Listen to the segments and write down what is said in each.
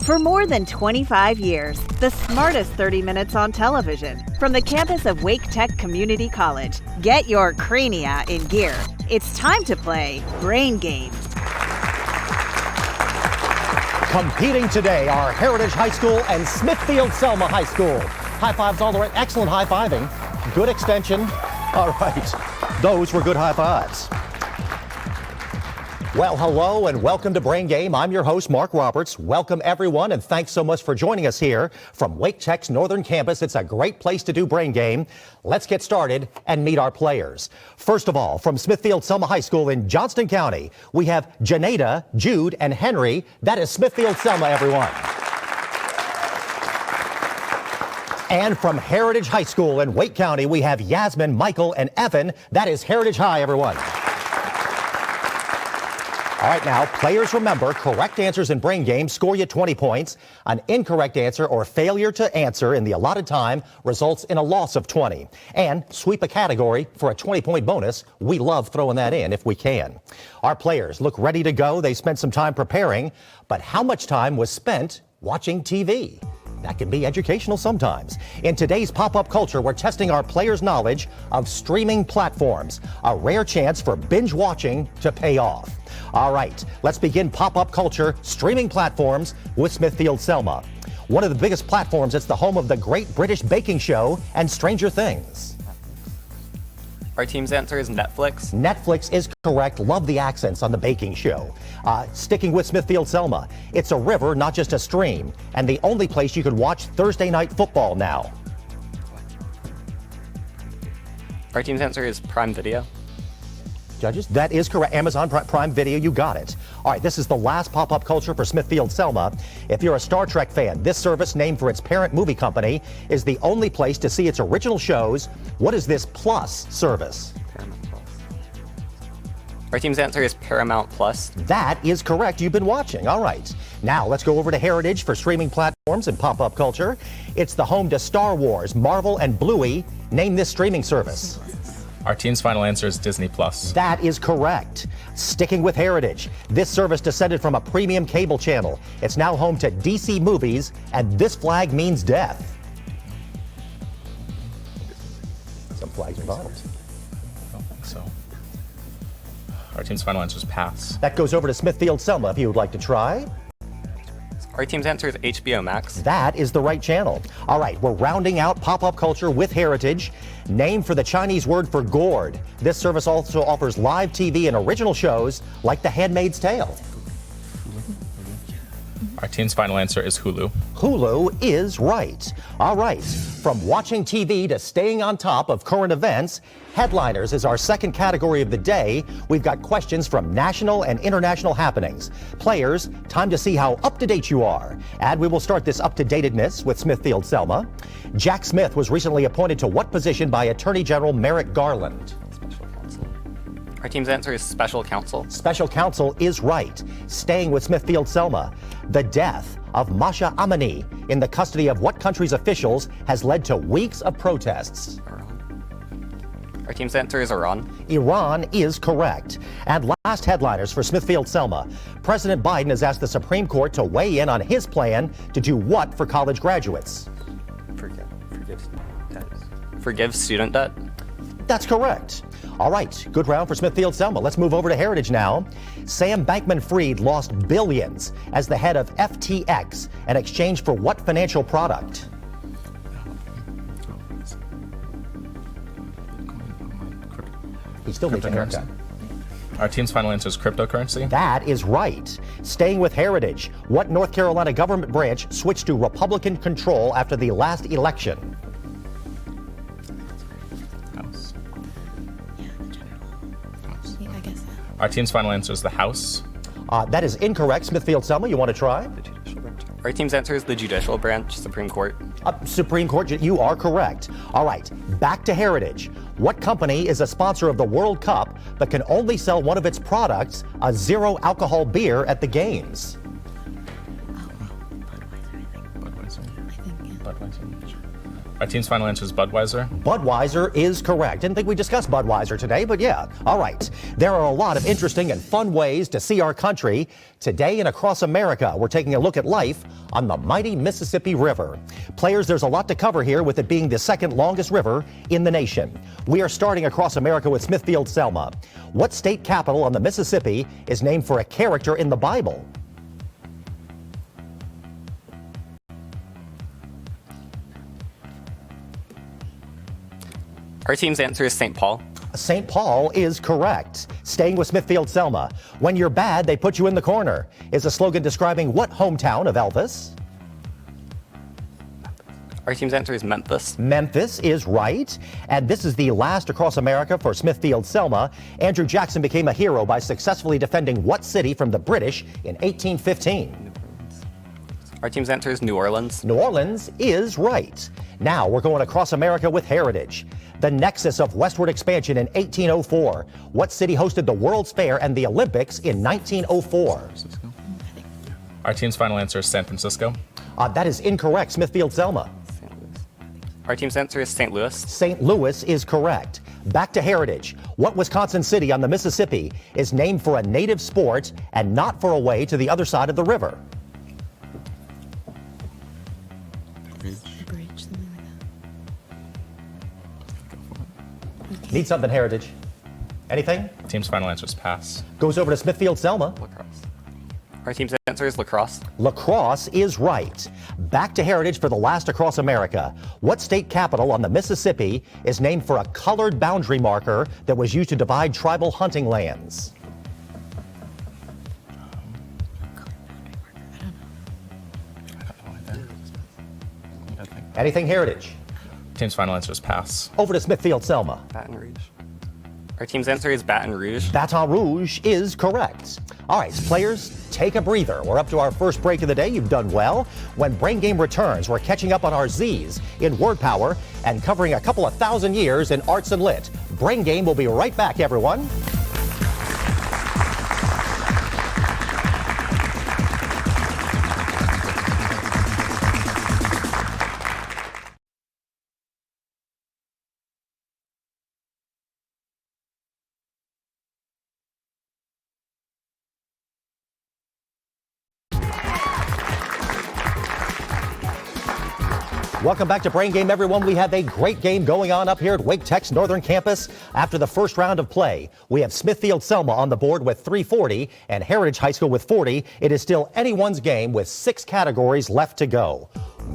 For more than 25 years, the smartest 30 minutes on television. From the campus of Wake Tech Community College, get your crania in gear. It's time to play Brain Game. Competing today are Heritage High School and Smithfield-Selma High School. High fives all the way. Excellent high fiving. Good extension. All right. Those were good high fives. Well, hello and welcome to Brain Game. I'm your host, Mark Roberts. Welcome, everyone, and thanks so much for joining us here from Wake Tech's Northern Campus. It's a great place to do Brain Game. Let's get started and meet our players. First of all, from Smithfield-Selma High School in Johnston County, we have Janeda, Jude, and Henry. That is Smithfield-Selma, everyone. And from Heritage High School in Wake County, we have Yasmin, Michael, and Evan. That is Heritage High, everyone. All right, now, players remember, correct answers in Brain Game score you 20 points. An incorrect answer or failure to answer in the allotted time results in a loss of 20. And sweep a category for a 20-point bonus. We love throwing that in if we can. Our players look ready to go. They spent some time preparing, but how much time was spent watching TV? That can be educational sometimes. In today's pop-up culture, we're testing our players' knowledge of streaming platforms. A rare chance for binge watching to pay off. All right, let's begin pop-up culture streaming platforms with Smithfield-Selma. One of the biggest platforms, it's the home of the Great British Baking Show and Stranger Things. Our team's answer is Netflix. Netflix is correct. Love the accents on the baking show. Sticking with Smithfield-Selma, it's a river, not just a stream, and the only place you can watch Thursday night football now. Our team's answer is Prime Video. Judges, that is correct. Amazon Prime Video, you got it. All right, this is the last pop-up culture for Smithfield-Selma. If you're a Star Trek fan, this service, named for its parent movie company, is the only place to see its original shows. What is this Plus service? Paramount Plus. Our team's answer is Paramount Plus. That is correct. You've been watching. All right. Now let's go over to Heritage for streaming platforms and pop-up culture. It's the home to Star Wars, Marvel, and Bluey. Name this streaming service. Our team's final answer is Disney Plus. That is correct. Sticking with Heritage, this service descended from a premium cable channel. It's now home to DC movies, and this flag means death. Some flags involved. I don't think so. Our team's final answer is pass. That goes over to Smithfield-Selma if you would like to try. Our team's answer is HBO Max. That is the right channel. All right, we're rounding out pop-up culture with Heritage. Name for the Chinese word for gourd. This service also offers live TV and original shows like The Handmaid's Tale. Our team's final answer is Hulu. Hulu is right. All right, from watching TV to staying on top of current events, Headliners is our second category of the day. We've got questions from national and international happenings. Players, time to see how up-to-date you are. And we will start this up-to-datedness with Smithfield-Selma. Jack Smith was recently appointed to what position by Attorney General Merrick Garland? Special Counsel. Our team's answer is Special Counsel. Special Counsel is right. Staying with Smithfield-Selma, the death of Masha Amini in the custody of what country's officials has led to weeks of protests? Our team's answer is Iran. Iran is correct. And last Headliners for Smithfield-Selma. President Biden has asked the Supreme Court to weigh in on his plan to do what for college graduates? Forgive student debt. That's correct. All right, good round for Smithfield-Selma. Let's move over to Heritage now. Sam Bankman-Fried lost billions as the head of FTX in exchange for what financial product? He still needs a haircut. Our team's final answer is cryptocurrency. That is right. Staying with Heritage, what North Carolina government branch switched to Republican control after the last election? House. Yeah, the general. House. Yeah, I guess so. Our team's final answer is the House. That is incorrect. Smithfield-Selma, you want to try? Our team's answer is the Judicial Branch, Supreme Court. Supreme Court, you are correct. All right, back to Heritage. What company is a sponsor of the World Cup but can only sell one of its products, a zero-alcohol beer, at the games? Budweiser, I think. Budweiser. Our team's final answer is Budweiser. Budweiser is correct. Didn't think we discussed Budweiser today, but yeah. All right. There are a lot of interesting and fun ways to see our country. Today and across America, we're taking a look at life on the mighty Mississippi River. Players, there's a lot to cover here with it being the second longest river in the nation. We are starting across America with Smithfield-Selma. What state capital on the Mississippi is named for a character in the Bible? Our team's answer is St. Paul. St. Paul is correct. Staying with Smithfield-Selma. When you're bad, they put you in the corner is a slogan describing what hometown of Elvis? Our team's answer is Memphis. Memphis is right. And this is the last across America for Smithfield-Selma. Andrew Jackson became a hero by successfully defending what city from the British in 1815? Our team's answer is New Orleans. New Orleans is right. Now we're going across America with heritage. The nexus of westward expansion in 1804. What city hosted the World's Fair and the Olympics in 1904? Our team's final answer is San Francisco. That is incorrect. Smithfield-Selma. Our team's answer is St. Louis. St. Louis is correct. Back to heritage. What Wisconsin city on the Mississippi is named for a native sport and not for a way to the other side of the river? Bridge, something like that. Need something, heritage. Anything? Team's final answer is pass. Goes over to Smithfield-Selma. Lacrosse. Our team's answer is lacrosse. Lacrosse is right. Back to heritage for the last across America. What state capital on the Mississippi is named for a colored boundary marker that was used to divide tribal hunting lands? Anything, heritage? Team's final answer is pass. Over to Smithfield-Selma. Baton Rouge. Our team's answer is Baton Rouge. Baton Rouge is correct. All right, players, take a breather. We're up to our first break of the day. You've done well. When Brain Game returns, we're catching up on our Z's in word power and covering a couple of thousand years in arts and lit. Brain Game will be right back, everyone. Welcome back to Brain Game, everyone. We have a great game going on up here at Wake Tech's Northern Campus. After the first round of play, we have Smithfield-Selma on the board with 340 and Heritage High School with 40. It is still anyone's game with 6 categories left to go.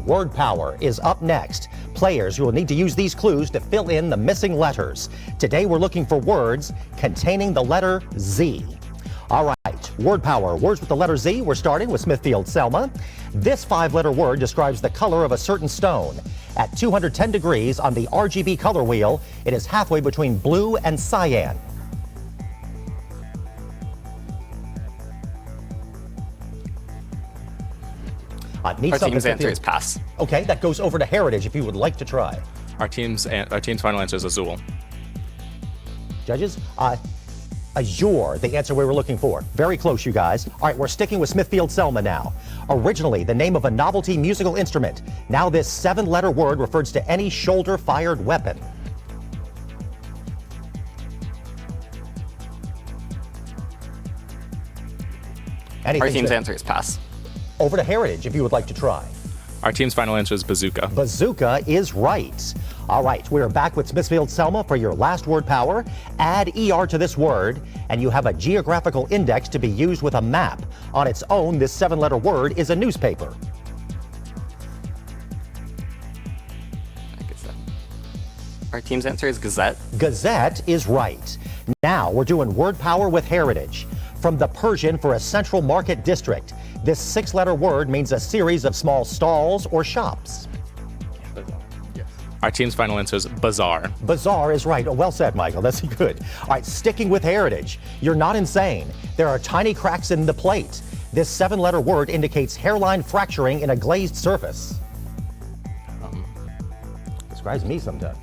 Word power is up next. Players who will need to use these clues to fill in the missing letters. Today we're looking for words containing the letter Z. All right, word power, words with the letter Z. We're starting with Smithfield-Selma. This 5-letter word describes the color of a certain stone. At 210 degrees on the RGB color wheel, it is halfway between blue and cyan. Our team's answer is pass. Okay, that goes over to Heritage if you would like to try. Our team's final answer is Azul. Judges, Azure, the answer we were looking for. Very close, you guys. All right, we're sticking with Smithfield-Selma now. Originally, the name of a novelty musical instrument. Now this 7-letter word refers to any shoulder-fired weapon. Anything, Our team's sir? answer is pass. Over to Heritage if you would like to try. Our team's final answer is bazooka. Bazooka is right. All right, we're back with Smithfield-Selma for your last word power. Add ER to this word, and you have a geographical index to be used with a map. On its own, this 7-letter word is a newspaper. Our team's answer is Gazette. Gazette is right. Now we're doing word power with Heritage. From the Persian for a central market district, this 6-letter word means a series of small stalls or shops. Our team's final answer is bazaar. Bazaar is right. Oh, well said, Michael. That's good. All right, sticking with Heritage. You're not insane. There are tiny cracks in the plate. This 7-letter word indicates hairline fracturing in a glazed surface. Describes me sometimes.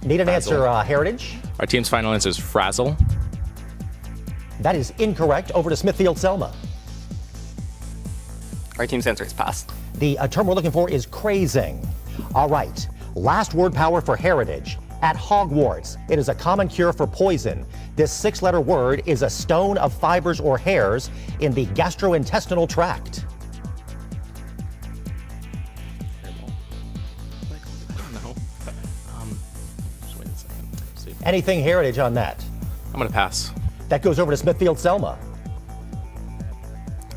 Need an answer, Heritage? Our team's final answer is frazzle. That is incorrect. Over to Smithfield-Selma. Our team's answer is pass. The term we're looking for is crazing. All right, last word power for heritage. At Hogwarts, it is a common cure for poison. This 6-letter word is a stone of fibers or hairs in the gastrointestinal tract. I don't know. Just wait a second. See. Anything heritage on that? I'm gonna pass. That goes over to Smithfield-Selma.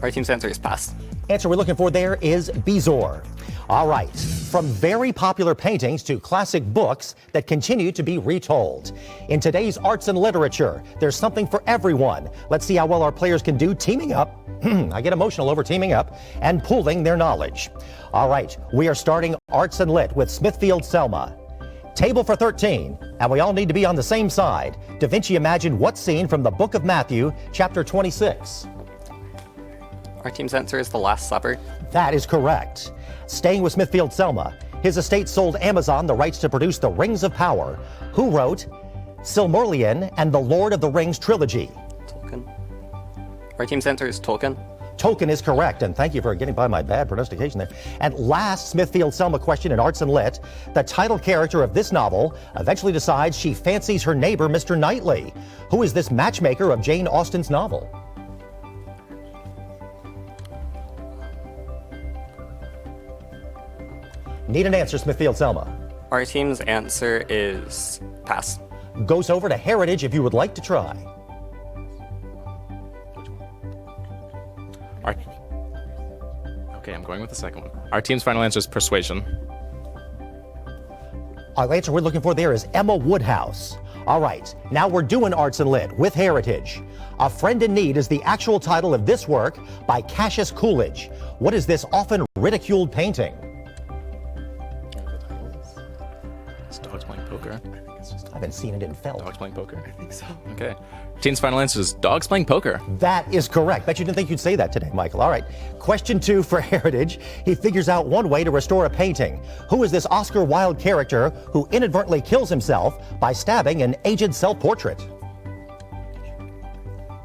Our team's answer is pass. Answer we're looking for there is Bezoar. All right, from very popular paintings to classic books that continue to be retold. In today's arts and literature, there's something for everyone. Let's see how well our players can do teaming up. I get emotional over teaming up and pooling their knowledge. All right, we are starting Arts and Lit with Smithfield-Selma. Table for 13, and we all need to be on the same side. Da Vinci imagined what scene from the book of Matthew, chapter 26? Our team's answer is the Last Supper. That is correct. Staying with Smithfield-Selma, his estate sold Amazon the rights to produce the Rings of Power. Who wrote Silmarillion and the Lord of the Rings trilogy? Tolkien. Our team's answer is Tolkien. Tolkien is correct, and thank you for getting by my bad pronunciation there. And last Smithfield-Selma question in Arts and Lit. The title character of this novel eventually decides she fancies her neighbor, Mr. Knightley. Who is this matchmaker of Jane Austen's novel? Need an answer, Smithfield-Selma. Our team's answer is pass. Goes over to Heritage if you would like to try. Okay, I'm going with the second one. Our team's final answer is Persuasion. Our answer we're looking for there is Emma Woodhouse. All right, now we're doing Arts and Lit with Heritage. A Friend in Need is the actual title of this work by Cassius Coolidge. What is this often ridiculed painting? It's dogs playing poker. I haven't seen it in film. Dogs playing poker. I think so. Okay. Team's final answer is dogs playing poker. That is correct. Bet you didn't think you'd say that today, Michael. All right. Question 2 for Heritage. He figures out one way to restore a painting. Who is this Oscar Wilde character who inadvertently kills himself by stabbing an aged self-portrait?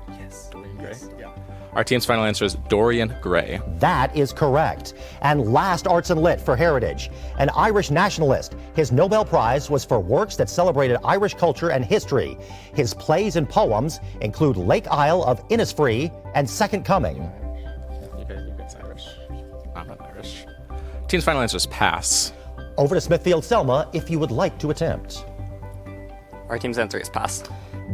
Yes. Dorian Gray. Yeah. Our team's final answer is Dorian Gray. That is correct. And last Arts and Lit for Heritage. An Irish nationalist. His Nobel Prize was for works that celebrated Irish culture and history. His plays and poems include Lake Isle of Innisfree and Second Coming. You guys Irish. I'm not Irish. Team's final answer is pass. Over to Smithfield-Selma if you would like to attempt. Our team's answer is pass.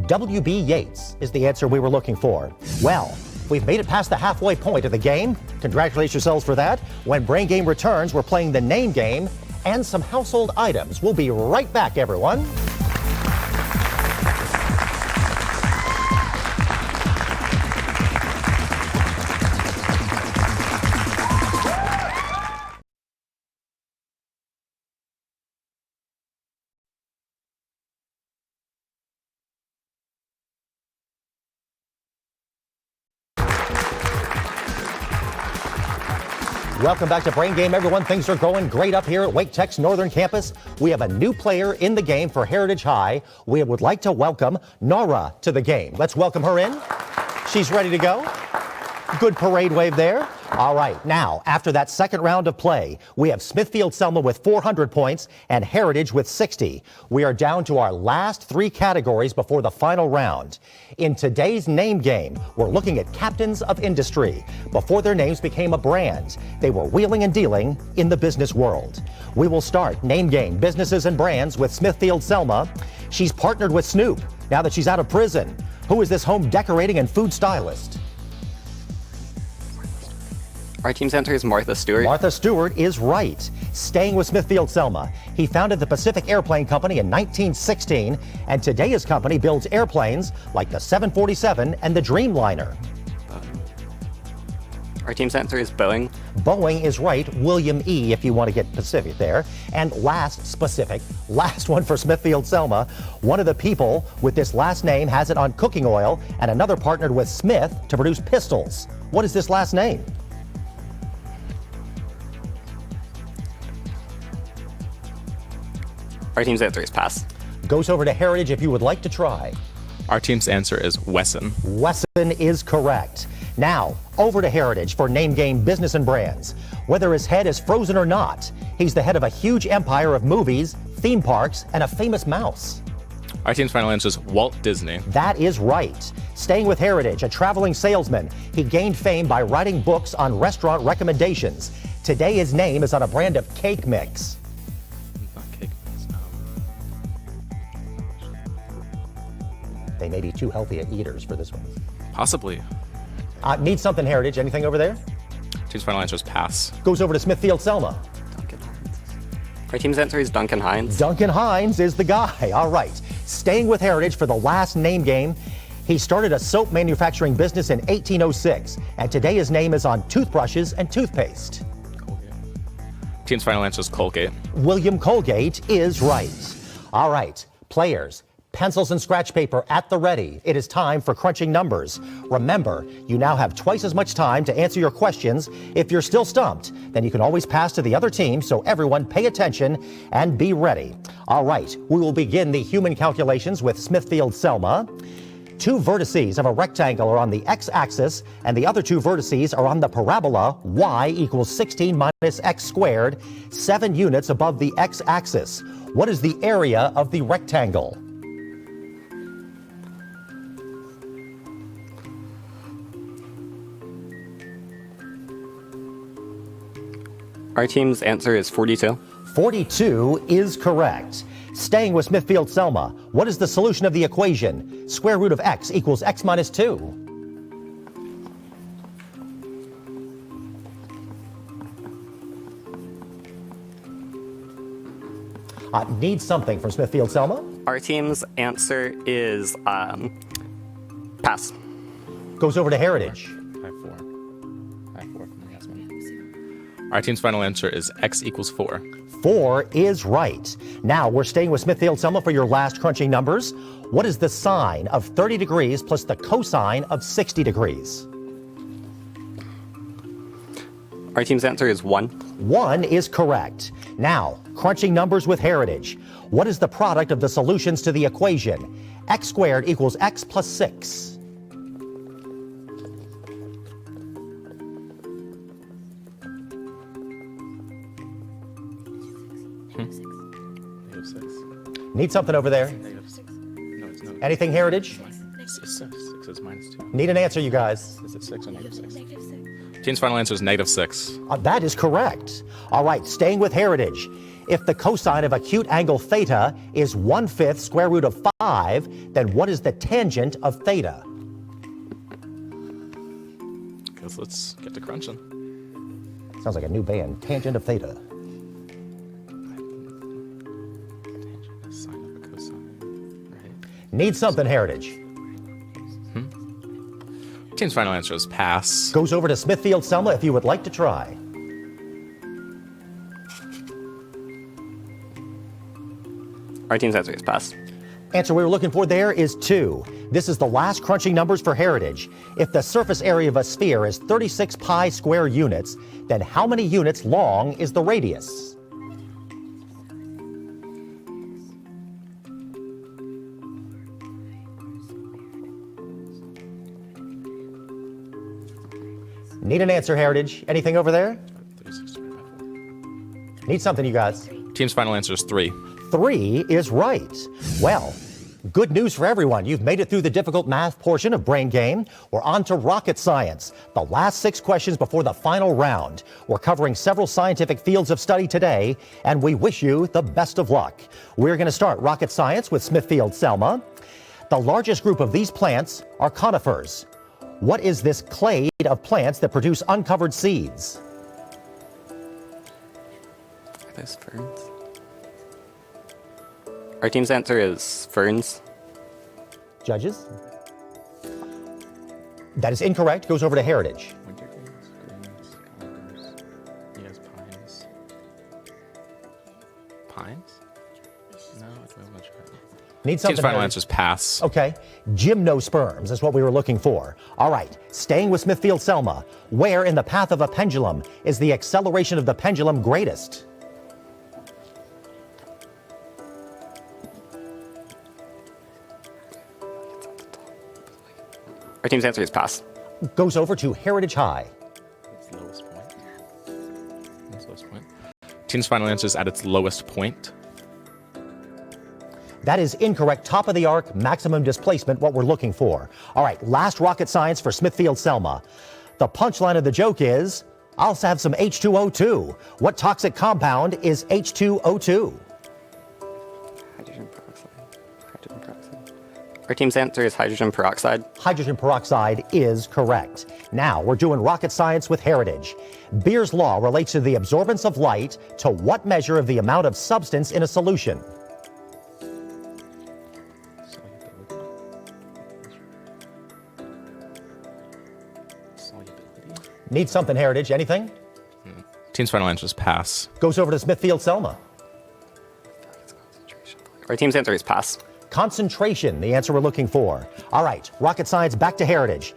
W.B. Yeats is the answer we were looking for. Well, we've made it past the halfway point of the game. Congratulate yourselves for that. When Brain Game returns, we're playing the name game and some household items. We'll be right back, everyone. Welcome back to Brain Game, everyone. Things are going great up here at Wake Tech's Northern Campus. We have a new player in the game for Heritage High. We would like to welcome Nora to the game. Let's welcome her in. She's ready to go. Good parade wave there. All right, now, after that second round of play, we have Smithfield-Selma with 400 points and Heritage with 60. We are down to our last 3 categories before the final round. In today's name game, we're looking at captains of industry. Before their names became a brand, they were wheeling and dealing in the business world. We will start name game, businesses and brands with Smithfield-Selma. She's partnered with Snoop now that she's out of prison. Who is this home decorating and food stylist? Our team's answer is Martha Stewart. Martha Stewart is right. Staying with Smithfield-Selma, he founded the Pacific Airplane Company in 1916, and today his company builds airplanes like the 747 and the Dreamliner. Our team's answer is Boeing. Boeing is right. William E., if you want to get Pacific there. And last one for Smithfield-Selma. One of the people with this last name has it on cooking oil, and another partnered with Smith to produce pistols. What is this last name? Our team's answer is pass. Goes over to Heritage if you would like to try. Our team's answer is Wesson. Wesson is correct. Now, over to Heritage for Name Game Business and Brands. Whether his head is frozen or not, he's the head of a huge empire of movies, theme parks, and a famous mouse. Our team's final answer is Walt Disney. That is right. Staying with Heritage, a traveling salesman, he gained fame by writing books on restaurant recommendations. Today his name is on a brand of cake mix. Not cake mix. They may be too healthy eaters for this one. Possibly. Need something, Heritage. Anything over there? Team's final answer is pass. Goes over to Smithfield-Selma. Duncan Hines. Our team's answer is Duncan Hines. Duncan Hines is the guy. All right. Staying with Heritage for the last name game. He started a soap manufacturing business in 1806, and today his name is on toothbrushes and toothpaste. Colgate. Team's final answer is Colgate. William Colgate is right. All right, players, pencils and scratch paper at the ready. It is time for crunching numbers. Remember, you now have twice as much time to answer your questions. If you're still stumped, then you can always pass to the other team, so everyone pay attention and be ready. All right, we will begin the human calculations with Smithfield-Selma. Two vertices of a rectangle are on the x-axis, and the other two vertices are on the parabola y equals 16 minus x squared, 7 units above the x-axis. What is the area of the rectangle? Our team's answer is 42. 42 is correct. Staying with Smithfield-Selma, what is the solution of the equation? Square root of x equals x minus 2. Need something from Smithfield-Selma? Our team's answer is pass. Goes over to Heritage. 5-4. 5-4 from the last one. Our team's final answer is x equals 4. 4 is right. Now we're staying with Smithfield-Selma for your last crunching numbers. What is the sine of 30 degrees plus the cosine of 60 degrees? Our team's answer is 1. 1 is correct. Now, crunching numbers with Heritage. What is the product of the solutions to the equation? X squared equals x plus 6. -6. Need something over there? -6. No, it's not. Anything, Heritage? It's 6. 6 is -2. Need an answer, you guys. Is it 6 or -6? Team's final answer is -6. That is correct. All right, staying with Heritage. If the cosine of acute angle theta is 1/5 square root of 5, then what is the tangent of theta? Guess let's get to crunching. Sounds like a new band, Tangent of Theta. Tangent is sine of a cosine, right? Need something, Heritage. Team's final answer is pass. Goes over to Smithfield-Selma if you would like to try. Our team's answer is pass. Answer we were looking for there is 2. This is the last crunching numbers for Heritage. If the surface area of a sphere is 36 pi square units, then how many units long is the radius? Need an answer, Heritage. Anything over there? 36 divided by 4. Need something, you guys. Team's final answer is 3. 3 is right. Well, good news for everyone. You've made it through the difficult math portion of Brain Game. We're on to rocket science. The last 6 questions before the final round. We're covering several scientific fields of study today, and we wish you the best of luck. We're going to start rocket science with Smithfield-Selma. The largest group of these plants are conifers. What is this clade of plants that produce uncovered seeds? Are those ferns? Our team's answer is ferns. Judges? That is incorrect. Goes over to Heritage. Wintergreens, greens, conifers. Yes, pines. Pines? No, I'm not sure. Need something. Team's final Heritage? answer is pass. Okay. Gymnosperms is what we were looking for. All right. Staying with Smithfield-Selma. Where in the path of a pendulum is the acceleration of the pendulum greatest? Our team's answer is pass. goes over to Heritage High. Its lowest point. Its lowest point. Team's final answer is at its lowest point. That is incorrect. Top of the arc, maximum displacement, what we're looking for. All right, last rocket science for Smithfield-Selma. The punchline of the joke is, I'll have some H2O2. What toxic compound is H2O2? Hydrogen peroxide. Hydrogen peroxide. Our team's answer is hydrogen peroxide. Hydrogen peroxide is correct. Now we're doing rocket science with Heritage. Beer's law relates to the absorbance of light to what measure of the amount of substance in a solution? Need something, Heritage. Anything? Team's final answer is pass. Goes over to Smithfield-Selma. Our team's answer is pass. Concentration, the answer we're looking for. All right, rocket science back to Heritage.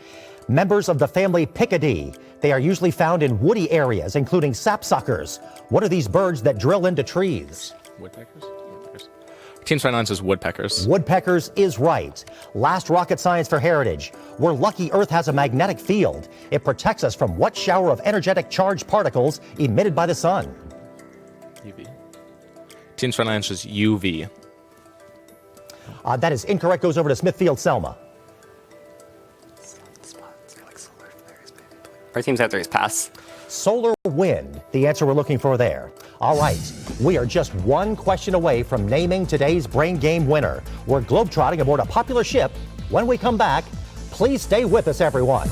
Members of the family Picadee. They are usually found in woody areas, including sapsuckers. What are these birds that drill into trees? Woodpeckers? Woodpeckers. Team's final answer is woodpeckers. Woodpeckers is right. Last rocket science for Heritage. We're lucky Earth has a magnetic field. It protects us from what shower of energetic charged particles emitted by the sun? UV. Team's final answer is UV. That is incorrect. Goes over to Smithfield-Selma. Our team's answer is pass. Solar wind, the answer we're looking for there. All right, we are just one question away from naming today's Brain Game winner. We're globetrotting aboard a popular ship. When we come back, please stay with us, everyone.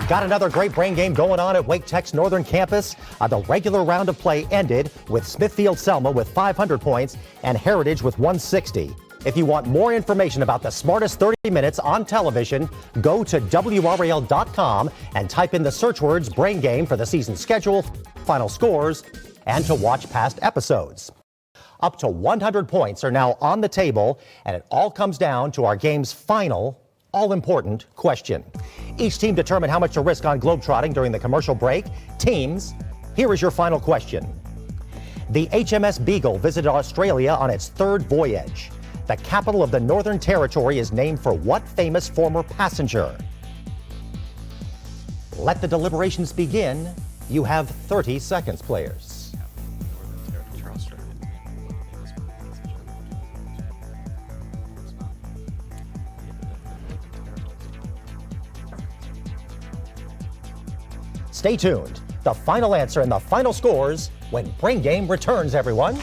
Got another great brain game going on at Wake Tech's Northern Campus. The regular round of play ended with Smithfield-Selma with 500 points and Heritage with 160. If you want more information about the smartest 30 minutes on television, go to WRAL.com and type in the search words Brain Game for the season schedule, final scores, and to watch past episodes. Up to 100 points are now on the table, and it all comes down to our game's final all-important question. Each team determine how much to risk on globetrotting during the commercial break. Teams, here is your final question. The HMS Beagle visited Australia on its third voyage. The capital of the Northern Territory is named for what famous former passenger? Let the deliberations begin. You have 30 seconds, players. Stay tuned. The final answer and the final scores when Brain Game returns, everyone.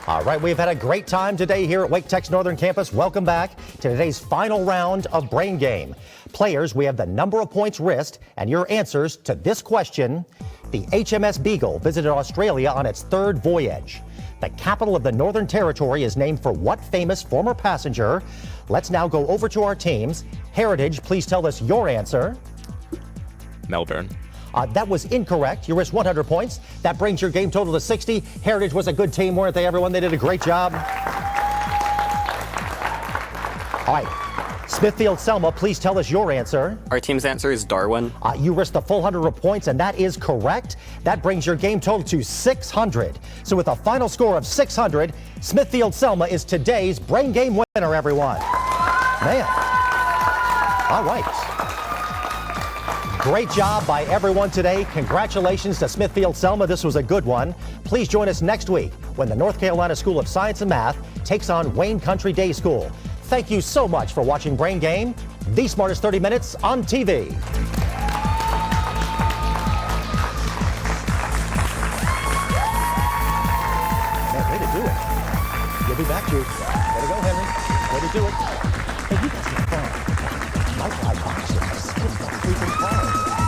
All right, we've had a great time today here at Wake Tech's Northern Campus. Welcome back to today's final round of Brain Game. Players, we have the number of points risked and your answers to this question. The HMS Beagle visited Australia on its third voyage. The capital of the Northern Territory is named for what famous former passenger? Let's now go over to our teams. Heritage, please tell us your answer. Melbourne. That was incorrect. You risked 100 points. That brings your game total to 60. Heritage was a good team, weren't they, everyone? They did a great job. All right. Smithfield-Selma, please tell us your answer. Our team's answer is Darwin. You risked the full 100 points, and that is correct. That brings your game total to 600. So with a final score of 600, Smithfield-Selma is today's Brain Game winner, everyone. Man. All right. Great job by everyone today. Congratulations to Smithfield-Selma. This was a good one. Please join us next week when the North Carolina School of Science and Math takes on Wayne Country Day School. Thank you so much for watching Brain Game, the smartest 30 minutes on TV. Man, way to do it. You'll be back, Jude. Way to go, Henry. Way to do it. Hey, you got some fun. My guy boxes skipped the freaking car.